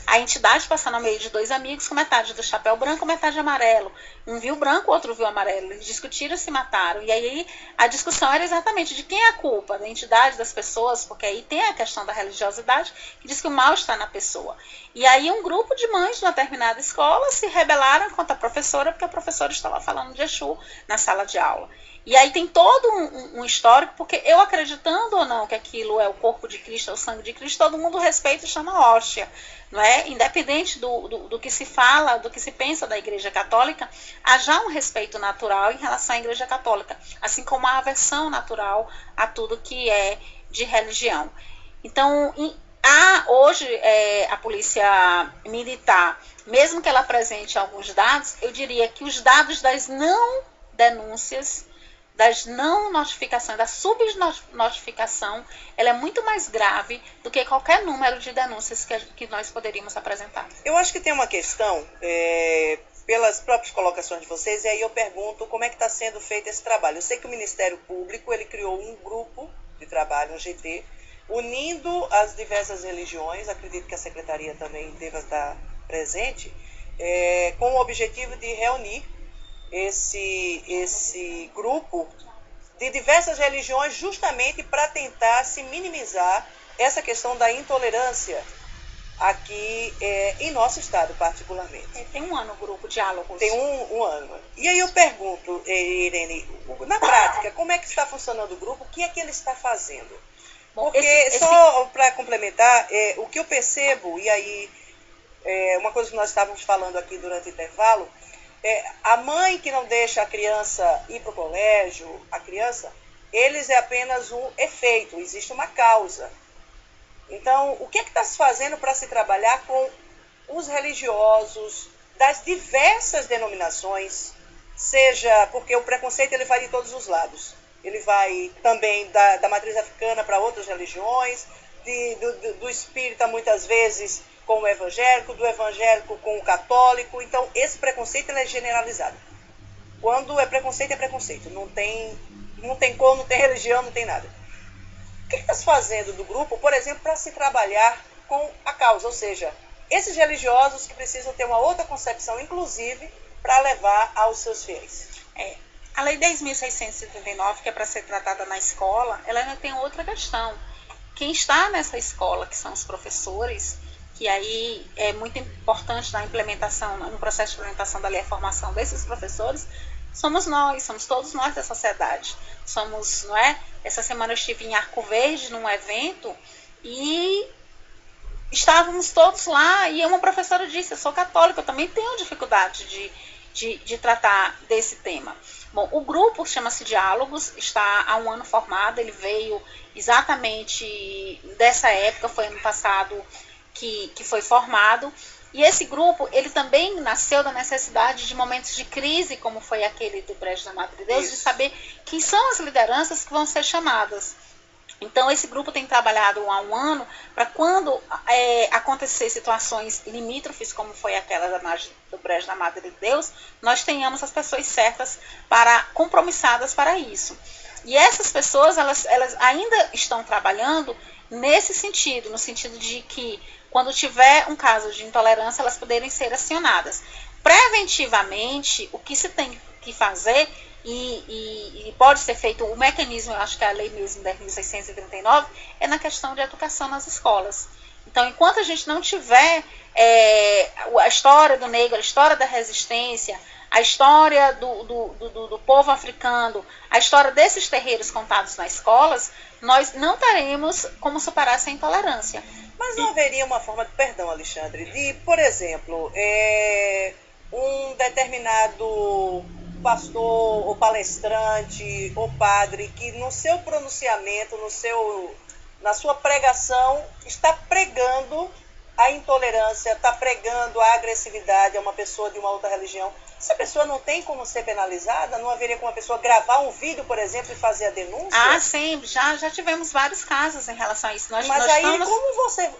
a entidade passar no meio de 2 amigos com metade do chapéu branco, metade amarelo. Um viu branco, o outro viu amarelo. Eles discutiram e se mataram. E aí a discussão era exatamente de quem é a culpa, da entidade, das pessoas, porque aí tem a questão da religiosidade, que diz que o mal está na pessoa. E aí um grupo de mães de uma determinada escola se rebelaram contra a professora, porque a professora estava falando de Exu na sala de aula. E aí tem todo um histórico, porque eu acreditando ou não que aquilo é o corpo de Cristo, é o sangue de Cristo, todo mundo respeita e chama hóstia, não é? Independente do que se fala, do que se pensa da Igreja Católica, há já um respeito natural em relação à Igreja Católica, assim como a aversão natural a tudo que é de religião. Então, hoje a Polícia Militar, mesmo que ela apresente alguns dados, eu diria que os dados das não denúncias, das não notificações, da subnotificação, ela é muito mais grave do que qualquer número de denúncias que nós poderíamos apresentar. Eu acho que tem uma questão, pelas próprias colocações de vocês, e aí eu pergunto como é que está sendo feito esse trabalho. Eu sei que o Ministério Público ele criou um grupo de trabalho, um GT, unindo as diversas religiões, acredito que a Secretaria também deva estar presente, com o objetivo de reunir esse grupo de diversas religiões justamente para tentar se minimizar essa questão da intolerância aqui em nosso estado, particularmente. Tem um ano o grupo Diálogos. Tem um ano. E aí eu pergunto, Irene, na prática, como é que está funcionando o grupo? O que é que ele está fazendo? Porque, só para complementar, o que eu percebo, e aí uma coisa que nós estávamos falando aqui durante o intervalo, a mãe que não deixa a criança ir para o colégio, eles é apenas um efeito, existe uma causa. Então, o que é que está se fazendo para se trabalhar com os religiosos das diversas denominações, seja porque o preconceito ele vai de todos os lados. Ele vai também da matriz africana para outras religiões, do espírita muitas vezes com o evangélico, do evangélico com o católico. Então, esse preconceito ele é generalizado. Quando é preconceito. Não tem cor, não tem religião, não tem nada. O que está se fazendo do grupo, por exemplo, para se trabalhar com a causa? Ou seja, esses religiosos que precisam ter uma outra concepção, inclusive, para levar aos seus fiéis. A Lei 10.639, que é para ser tratada na escola, ela ainda tem outra questão. Quem está nessa escola, que são os professores, que aí é muito importante na implementação, no processo de implementação da lei, a formação desses professores, somos todos nós da sociedade. Não é? Essa semana eu estive em Arco Verde, num evento, e estávamos todos lá, e uma professora disse, eu sou católica, eu também tenho dificuldade de tratar desse tema. Bom, o grupo chama-se Diálogos, está há um ano formado, ele veio exatamente dessa época, foi ano passado que foi formado, e esse grupo, ele também nasceu da necessidade de momentos de crise, como foi aquele do Brejo da Madre de Deus, de saber quem são as lideranças que vão ser chamadas. Então, esse grupo tem trabalhado há um ano para quando acontecer situações limítrofes, como foi aquela do Brejo da Madre de Deus, nós tenhamos as pessoas certas, compromissadas para isso. E essas pessoas, elas ainda estão trabalhando nesse sentido, no sentido de que, quando tiver um caso de intolerância, elas poderem ser acionadas. Preventivamente, o que se tem que fazer, e pode ser feito, o mecanismo, eu acho que é a lei mesmo 10.639, é na questão de educação nas escolas. Então, enquanto a gente não tiver a história do negro, a história da resistência, a história do povo africano, a história desses terreiros contados nas escolas, nós não teremos como superar essa intolerância. Mas não haveria uma forma, perdão, Alexandre, de, por exemplo, um determinado pastor ou palestrante ou padre que no seu pronunciamento, na sua pregação, está pregando a intolerância, está pregando a agressividade a uma pessoa de uma outra religião. Se a pessoa não tem como ser penalizada, não haveria como a pessoa gravar um vídeo, por exemplo, e fazer a denúncia? Ah, sempre. Já tivemos vários casos em relação a isso. Mas aí,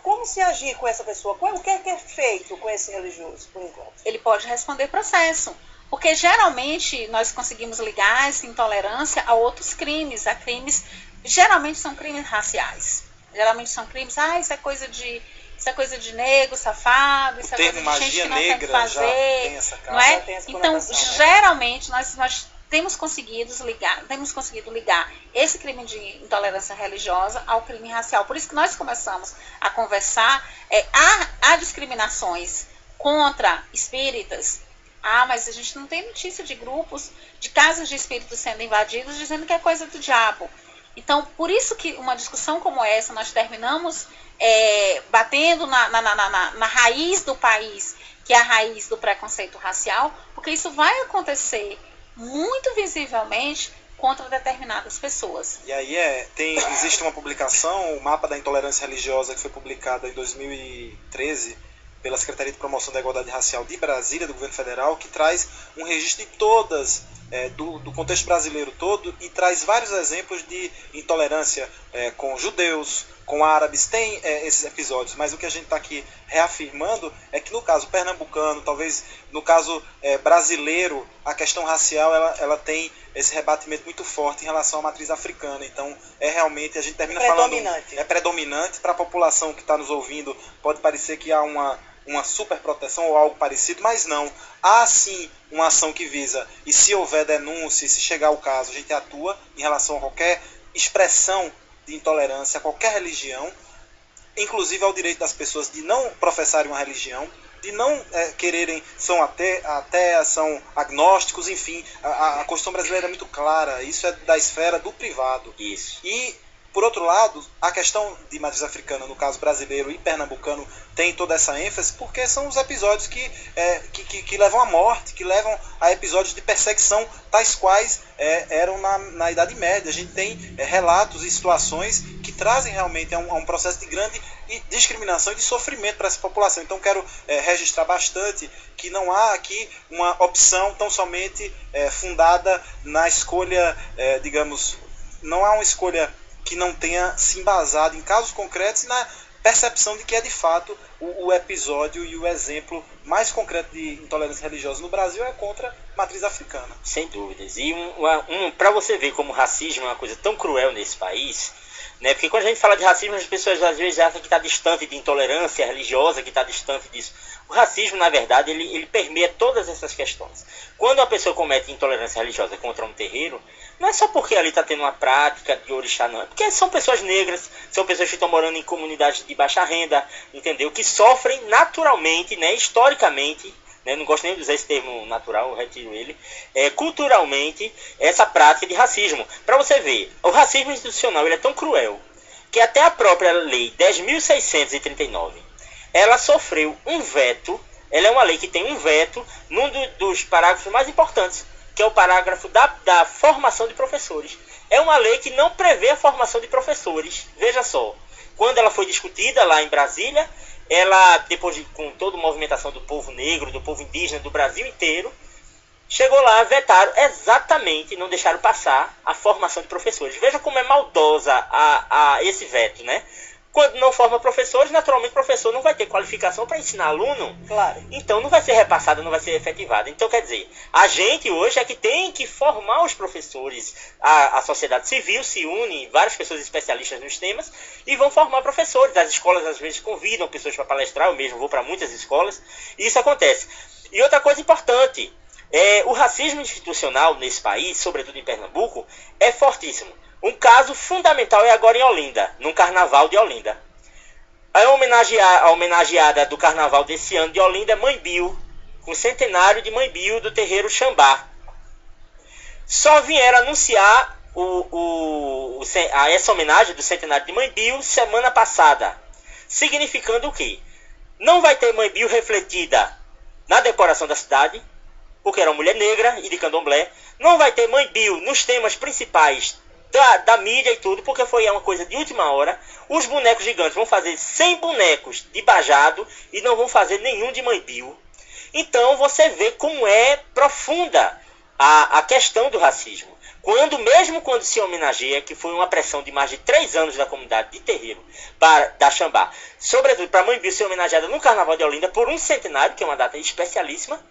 como se agir com essa pessoa? O que é feito com esse religioso, por enquanto? Ele pode responder processo. Porque, geralmente, nós conseguimos ligar essa intolerância a outros crimes. Geralmente são crimes raciais. Geralmente são crimes, isso é coisa de negro, safado, isso é coisa de gente que não tem o que fazer, não é? Então, geralmente, nós temos conseguido ligar esse crime de intolerância religiosa ao crime racial. Por isso que nós começamos a conversar, há discriminações contra espíritas. Mas a gente não tem notícia de grupos, de casas de espíritos sendo invadidos, dizendo que é coisa do diabo. Então, por isso que uma discussão como essa, nós terminamos batendo na raiz do país, que é a raiz do preconceito racial, porque isso vai acontecer muito visivelmente contra determinadas pessoas. E aí existe uma publicação, o Mapa da Intolerância Religiosa, que foi publicada em 2013, pela Secretaria de Promoção da Igualdade Racial de Brasília, do Governo Federal, que traz um registro de todas, do contexto brasileiro todo, e traz vários exemplos de intolerância com judeus, com árabes. Tem esses episódios, mas o que a gente está aqui reafirmando é que no caso pernambucano, talvez no caso brasileiro, a questão racial ela tem esse rebatimento muito forte em relação à matriz africana. Então, realmente, a gente termina falando... É predominante para a população que está nos ouvindo. Pode parecer que há uma superproteção ou algo parecido, mas não. Há sim uma ação que visa, e se houver denúncia, se chegar ao caso, a gente atua em relação a qualquer expressão de intolerância a qualquer religião, inclusive ao direito das pessoas de não professarem uma religião, de não quererem, são ateias, são agnósticos, enfim, a Constituição brasileira é muito clara, isso é da esfera do privado. Isso. E, por outro lado, a questão de matriz africana, no caso brasileiro e pernambucano, tem toda essa ênfase porque são os episódios que levam à morte, que levam a episódios de perseguição, tais quais eram na Idade Média. A gente tem relatos e situações que trazem realmente a um processo de grande discriminação e de sofrimento para essa população. Então quero registrar bastante que não há aqui uma opção tão somente fundada na escolha, digamos, não há uma escolha que não tenha se embasado em casos concretos e na percepção de que é de fato o episódio e o exemplo mais concreto de intolerância religiosa no Brasil é contra a matriz africana. Sem dúvidas. E para você ver como o racismo é uma coisa tão cruel nesse país, né? Porque quando a gente fala de racismo, as pessoas às vezes acham que está distante de intolerância religiosa, que está distante disso. O racismo, na verdade, ele permeia todas essas questões. Quando a pessoa comete intolerância religiosa contra um terreiro, não é só porque ali está tendo uma prática de orixá, não. É porque são pessoas negras, são pessoas que estão morando em comunidades de baixa renda, entendeu? Que sofrem naturalmente, né, historicamente, né, não gosto nem de usar esse termo natural, eu retiro ele, culturalmente, essa prática de racismo. Para você ver, o racismo institucional ele é tão cruel que até a própria lei 10.639, ela sofreu um veto, ela é uma lei que tem um veto num dos parágrafos mais importantes, que é o parágrafo da formação de professores. É uma lei que não prevê a formação de professores. Veja só, quando ela foi discutida lá em Brasília, ela, depois com toda a movimentação do povo negro, do povo indígena, do Brasil inteiro, chegou lá, vetaram exatamente, não deixaram passar a formação de professores. Veja como é maldosa esse veto, né? Quando não forma professores, naturalmente o professor não vai ter qualificação para ensinar aluno. Claro. Então não vai ser repassada, não vai ser efetivada. Então, quer dizer, a gente hoje é que tem que formar os professores. A sociedade civil se une, várias pessoas especialistas nos temas, e vão formar professores. As escolas às vezes convidam pessoas para palestrar, eu mesmo vou para muitas escolas, e isso acontece. E outra coisa importante, o racismo institucional nesse país, sobretudo em Pernambuco, é fortíssimo. Um caso fundamental é agora em Olinda, no Carnaval de Olinda. A homenageada do Carnaval desse ano de Olinda é Mãe Bill, com o centenário de Mãe Bill do terreiro Xambá. Só vieram anunciar essa homenagem do centenário de Mãe Bill semana passada. Significando o quê? Não vai ter Mãe Bill refletida na decoração da cidade, porque era uma mulher negra e de candomblé. Não vai ter Mãe Bill nos temas principais da mídia e tudo, porque foi uma coisa de última hora. Os bonecos gigantes vão fazer 100 bonecos de Bajado e não vão fazer nenhum de Mãe Bill. Então você vê como é profunda a questão do racismo. Mesmo quando se homenageia, que foi uma pressão de mais de 3 anos da comunidade de terreiro da Xambá, sobretudo para Mãe Bill ser homenageada no Carnaval de Olinda por um centenário, que é uma data especialíssima,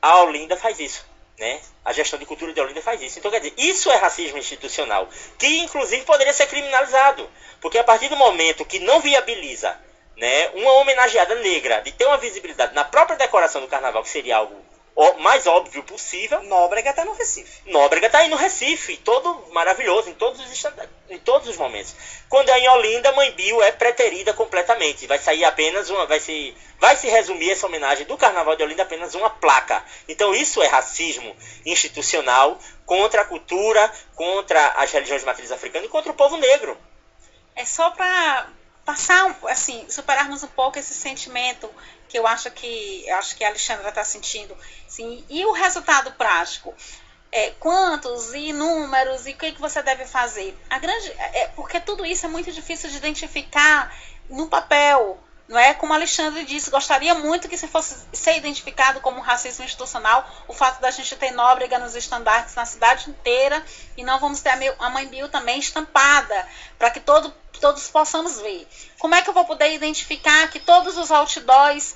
a Olinda faz isso. Né? A gestão de cultura de Olinda faz isso. Então, quer dizer, isso é racismo institucional, que inclusive poderia ser criminalizado, porque a partir do momento que não viabiliza, né, uma homenageada negra de ter uma visibilidade na própria decoração do carnaval, que seria algo mais óbvio possível. Nóbrega está no Recife. Nóbrega está aí no Recife, todo maravilhoso, em todos os momentos. Quando é em Olinda, Mãe Bill é preterida completamente. Vai sair apenas vai se resumir essa homenagem do Carnaval de Olinda apenas uma placa. Então isso é racismo institucional contra a cultura, contra as religiões de matriz africana e contra o povo negro. É só para passar, assim, superarmos um pouco esse sentimento que eu acho que a Alexandra está sentindo. Assim, e o resultado prático? Quantos e números e o que você deve fazer? Porque tudo isso é muito difícil de identificar no papel. Não é? Como a Alexandre disse, gostaria muito que se fosse ser identificado como racismo institucional o fato da gente ter Nóbrega nos estandartes na cidade inteira e não vamos ter a Mãe Bill também estampada para que todos possamos ver. Como é que eu vou poder identificar que todos os outdoors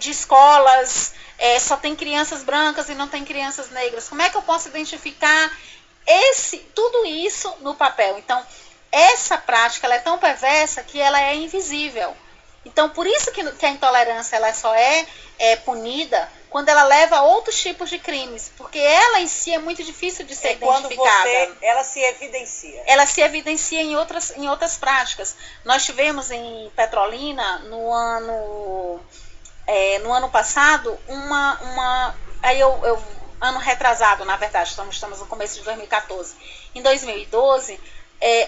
de escolas só tem crianças brancas e não tem crianças negras? Como é que eu posso identificar tudo isso no papel? Então, essa prática ela é tão perversa que ela é invisível. Então, por isso que a intolerância ela só é punida quando ela leva a outros tipos de crimes, porque ela em si é muito difícil de ser identificada. Ela se evidencia. Ela se evidencia em outras práticas. Nós tivemos em Petrolina, no ano passado, ano retrasado, na verdade, estamos no começo de 2014. Em 2012,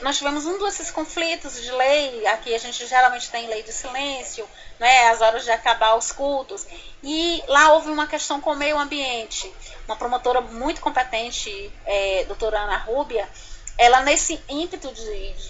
nós tivemos um desses conflitos de lei. Aqui a gente geralmente tem lei de silêncio, né, as horas de acabar os cultos, e lá houve uma questão com o meio ambiente. Uma promotora muito competente, doutora Ana Rúbia, ela nesse ímpeto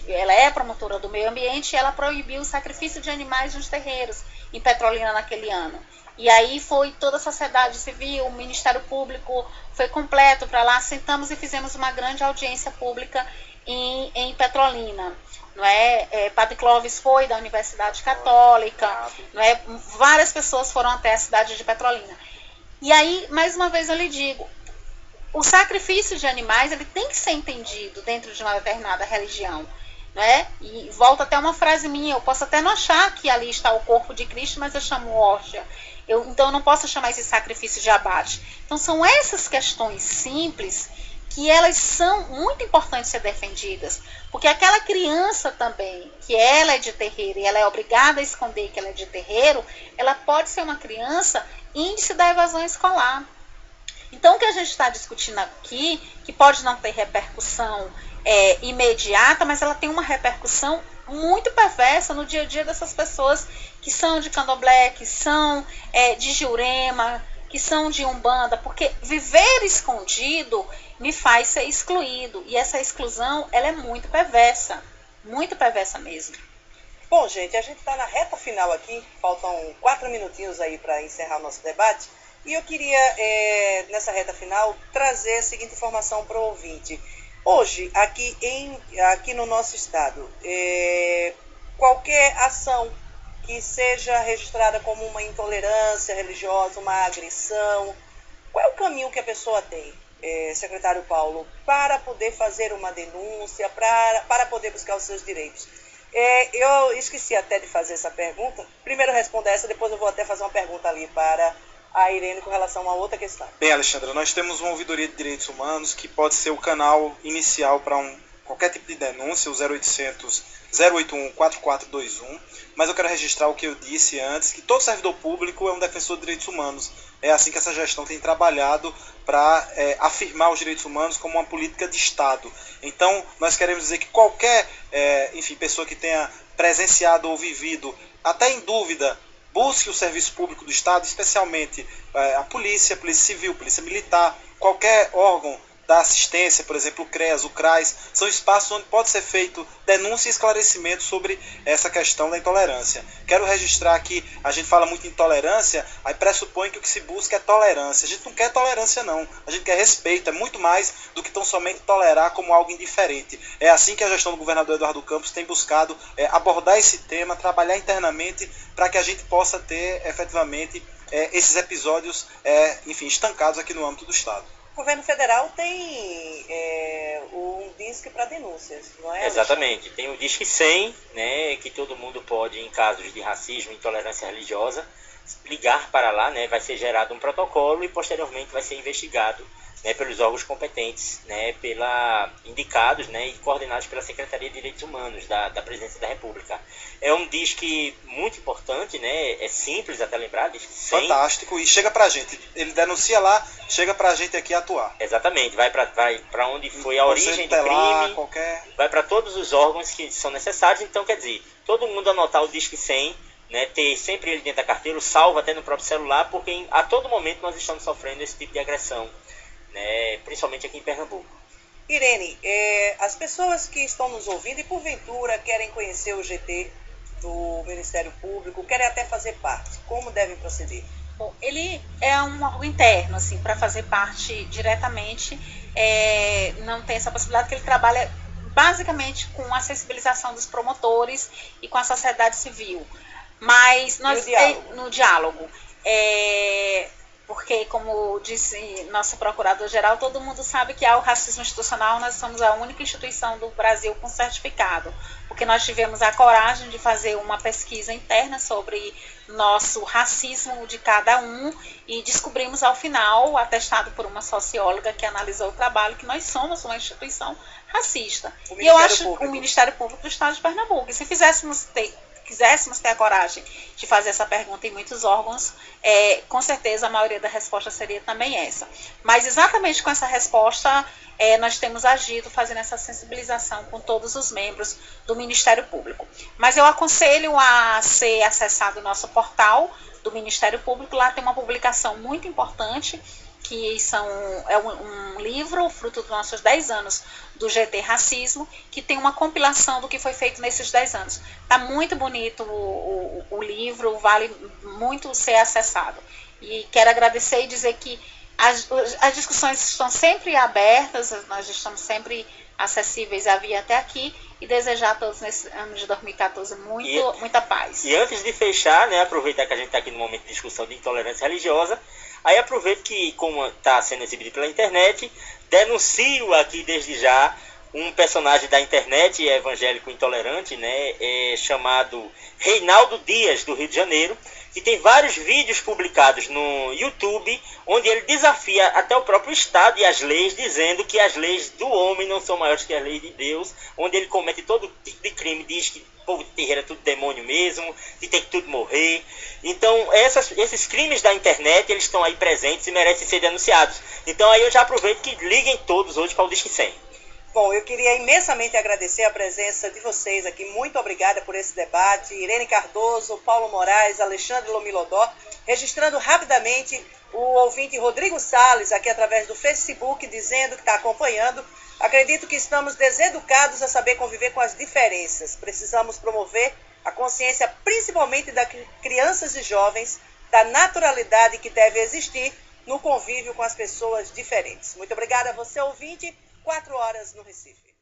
ela é promotora do meio ambiente, ela proibiu o sacrifício de animais nos terreiros em Petrolina naquele ano. E aí foi toda a sociedade civil, o Ministério Público foi completo para lá, sentamos e fizemos uma grande audiência pública em Petrolina. Não é? Padre Clóvis foi da Universidade Católica, não é? Várias pessoas foram até a cidade de Petrolina. E aí, mais uma vez eu lhe digo, o sacrifício de animais ele tem que ser entendido dentro de uma determinada religião. Né? E volta até uma frase minha, eu posso até não achar que ali está o corpo de Cristo, mas eu chamo hóstia. Então eu não posso chamar esse sacrifício de abate. Então são essas questões simples que elas são muito importantes ser defendidas, porque aquela criança também, que ela é de terreiro e ela é obrigada a esconder que ela é de terreiro, ela pode ser uma criança índice da evasão escolar. Então o que a gente está discutindo aqui, que pode não ter repercussão imediata, mas ela tem uma repercussão muito perversa no dia a dia dessas pessoas que são de candomblé, que são de Jurema, que são de Umbanda, porque viver escondido me faz ser excluído, e essa exclusão ela é muito perversa mesmo. Bom, gente, a gente está na reta final aqui, faltam 4 minutinhos aí para encerrar o nosso debate, e eu queria, nessa reta final, trazer a seguinte informação para o ouvinte. Hoje, aqui no nosso estado, qualquer ação que seja registrada como uma intolerância religiosa, uma agressão, qual é o caminho que a pessoa tem, secretário Paulo, para poder fazer uma denúncia, para poder buscar os seus direitos? Eu esqueci até de fazer essa pergunta. Primeiro responda essa, depois eu vou até fazer uma pergunta ali para a Irene com relação a outra questão. Bem, Alexandra, nós temos uma ouvidoria de direitos humanos que pode ser o canal inicial para qualquer tipo de denúncia, o 0800 081 4421, mas eu quero registrar o que eu disse antes, que todo servidor público é um defensor de direitos humanos. É assim que essa gestão tem trabalhado para afirmar os direitos humanos como uma política de Estado. Então, nós queremos dizer que qualquer pessoa que tenha presenciado ou vivido, até em dúvida, busque o serviço público do Estado, especialmente a Polícia Civil, Polícia Militar, qualquer órgão da assistência, por exemplo, o CREAS, o CRAS, são espaços onde pode ser feito denúncia e esclarecimento sobre essa questão da intolerância. Quero registrar que a gente fala muito em intolerância, aí pressupõe que o que se busca é tolerância. A gente não quer tolerância, não. A gente quer respeito, é muito mais do que tão somente tolerar como algo indiferente. É assim que a gestão do governador Eduardo Campos tem buscado abordar esse tema, trabalhar internamente para que a gente possa ter, efetivamente, esses episódios estancados aqui no âmbito do Estado. O governo federal tem um disque para denúncias, não é? Exatamente. Tem o Disque 100, né, que todo mundo pode, em casos de racismo e intolerância religiosa, ligar para lá, né, vai ser gerado um protocolo e posteriormente vai ser investigado, né, pelos órgãos competentes, né, indicados, né, e coordenados pela Secretaria de Direitos Humanos da Presidência da República. É um disque muito importante, né, é simples até lembrar, Disque 100. Fantástico, e chega pra gente, ele denuncia lá, chega pra gente aqui atuar. Exatamente, vai para onde foi a origem do crime, vai para todos os órgãos que são necessários. Então, quer dizer, todo mundo anotar o Disque 100, né, ter sempre ele dentro da carteira, salvo até no próprio celular, porque a todo momento nós estamos sofrendo esse tipo de agressão, né, principalmente aqui em Pernambuco. Irene, as pessoas que estão nos ouvindo e porventura querem conhecer o GT do Ministério Público, querem até fazer parte, como devem proceder? Bom, ele é um órgão interno, assim, para fazer parte diretamente, não tem essa possibilidade, porque ele trabalha basicamente com a sensibilização dos promotores e com a sociedade civil. Mas nós no diálogo. Porque como disse nosso procurador-geral, todo mundo sabe que há o racismo institucional. Nós somos a única instituição do Brasil com certificado, porque nós tivemos a coragem de fazer uma pesquisa interna sobre nosso racismo de cada um e descobrimos ao final, atestado por uma socióloga que analisou o trabalho, que nós somos uma instituição racista. E eu acho o Ministério Público do Estado de Pernambuco. E se quiséssemos ter a coragem de fazer essa pergunta em muitos órgãos, com certeza a maioria da resposta seria também essa. Mas exatamente com essa resposta, nós temos agido fazendo essa sensibilização com todos os membros do Ministério Público. Mas eu aconselho a ser acessado o nosso portal do Ministério Público. Lá tem uma publicação muito importante, que é um livro, fruto dos nossos 10 anos do GT Racismo, que tem uma compilação do que foi feito nesses 10 anos. Está muito bonito o livro, vale muito ser acessado. E quero agradecer e dizer que as discussões estão sempre abertas, nós estamos sempre acessíveis a vir até aqui, e desejar a todos nesse ano de 2014 muita paz. E antes de fechar, né, aproveitar que a gente está aqui no momento de discussão de intolerância religiosa, aí aproveito que, como está sendo exibido pela internet, denuncio aqui desde já um personagem da internet evangélico intolerante, né, chamado Reinaldo Dias, do Rio de Janeiro, que tem vários vídeos publicados no YouTube, onde ele desafia até o próprio Estado e as leis, dizendo que as leis do homem não são maiores que as leis de Deus, onde ele comete todo tipo de crime, diz que o povo de terreiro é tudo demônio mesmo, que tem que tudo morrer. Então, esses crimes da internet, eles estão aí presentes e merecem ser denunciados. Então, aí eu já aproveito que liguem todos hoje para o Disque 100. Bom, eu queria imensamente agradecer a presença de vocês aqui. Muito obrigada por esse debate. Irene Cardoso, Paulo Moraes, Alexandre Lomilodó. Registrando rapidamente o ouvinte Rodrigo Salles, aqui através do Facebook, dizendo que está acompanhando. Acredito que estamos deseducados a saber conviver com as diferenças. Precisamos promover a consciência, principalmente das crianças e jovens, da naturalidade que deve existir no convívio com as pessoas diferentes. Muito obrigada a você, ouvinte. 4 horas no Recife.